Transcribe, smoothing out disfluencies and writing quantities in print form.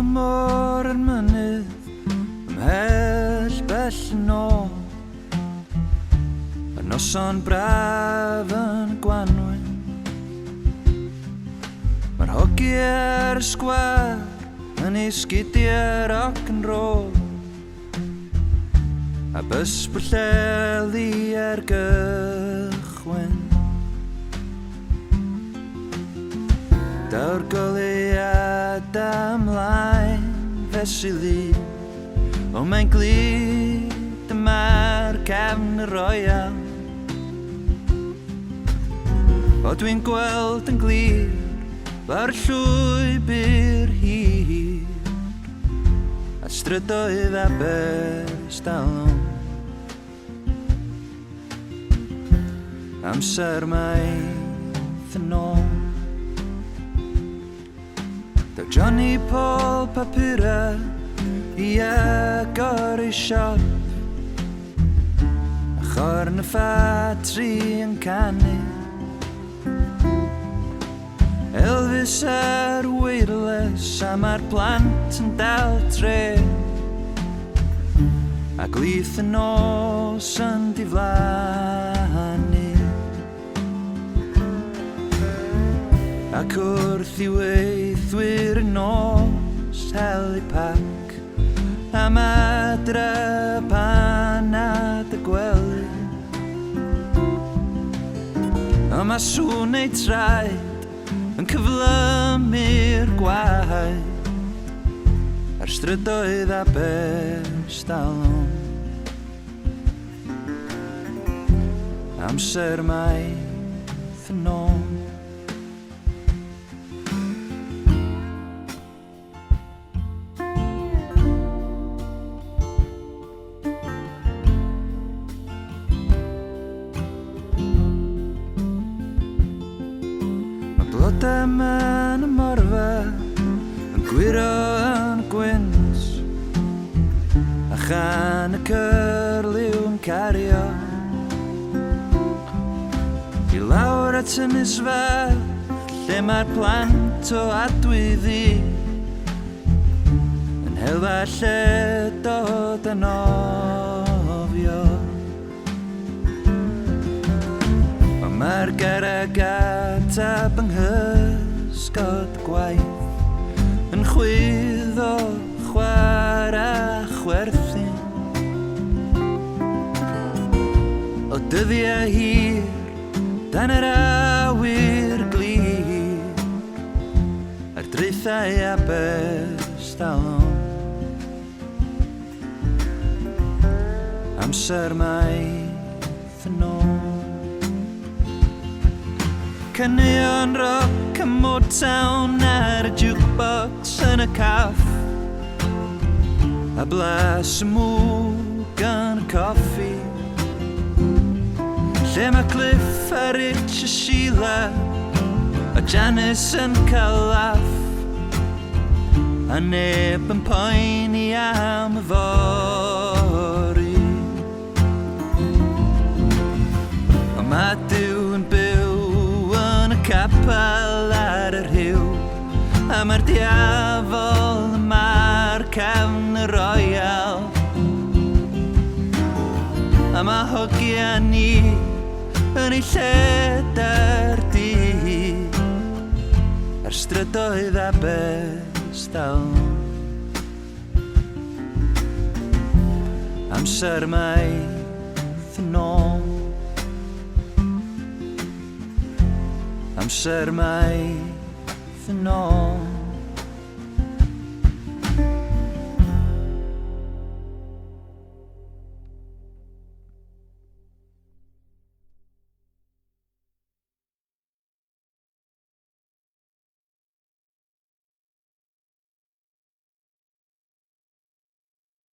y môr yn mynydd ymhell bell yn ôl. Y noson braf yn y gwanwyn, mae'r hogi ar y sgwar yn ei sgidiau rock and roll, a bys bwlleli ar gychwyn. Daw'r goleuad ymlaen fesul I, o mae'n glid yma'r cefn y roial. O dwi'n gweld yn glir lawr y llwybr hir a Strydoedd Aberstalwm. Amser maith yn ôl. Daw Johnny Paul papura I agor ei siop, a chorn y ffatri yn canu. Elvis ar wireless a mae'r plant yn dal tre, a glith y nos yn diflannu. Ac wrth I weithwyr y nos helipac am adra panad y gwely. A mae sŵn ei traed yn cyflymu'r gwaed ar Strydoedd Aberstalwm. Amser maith yn ôl. Blodau yn y morfa yn gwiro yn y gwynt, a chan y cyrliw yn cario I lawr at y nisfach lle mae'r plant o adwyddi yn helfa lle dod a nofio. Mae'r garag atab yng nghysgod gwaith yn chwyddo chwar a chwerthin. O dyddiau hir dan yr awyr glir ar draethau Aberstalwm. Amser maith yn ôl. Caneuon rock a Motown ar y jukebox yn y caff, a blas y mwg yn y coffi, lle mae Cliff a Rich a Sheila a Janice yn cael laff, a neb yn poeni am y fori. A mae Duw yn byw capel ar yr hiw, a mae'r diafol yma'r cefn y roial. A mae hogia ni yn ei lled ar dydd ar Strydoedd Aberstalwm. Amser maith yn ôl. Amser maith yn ôl.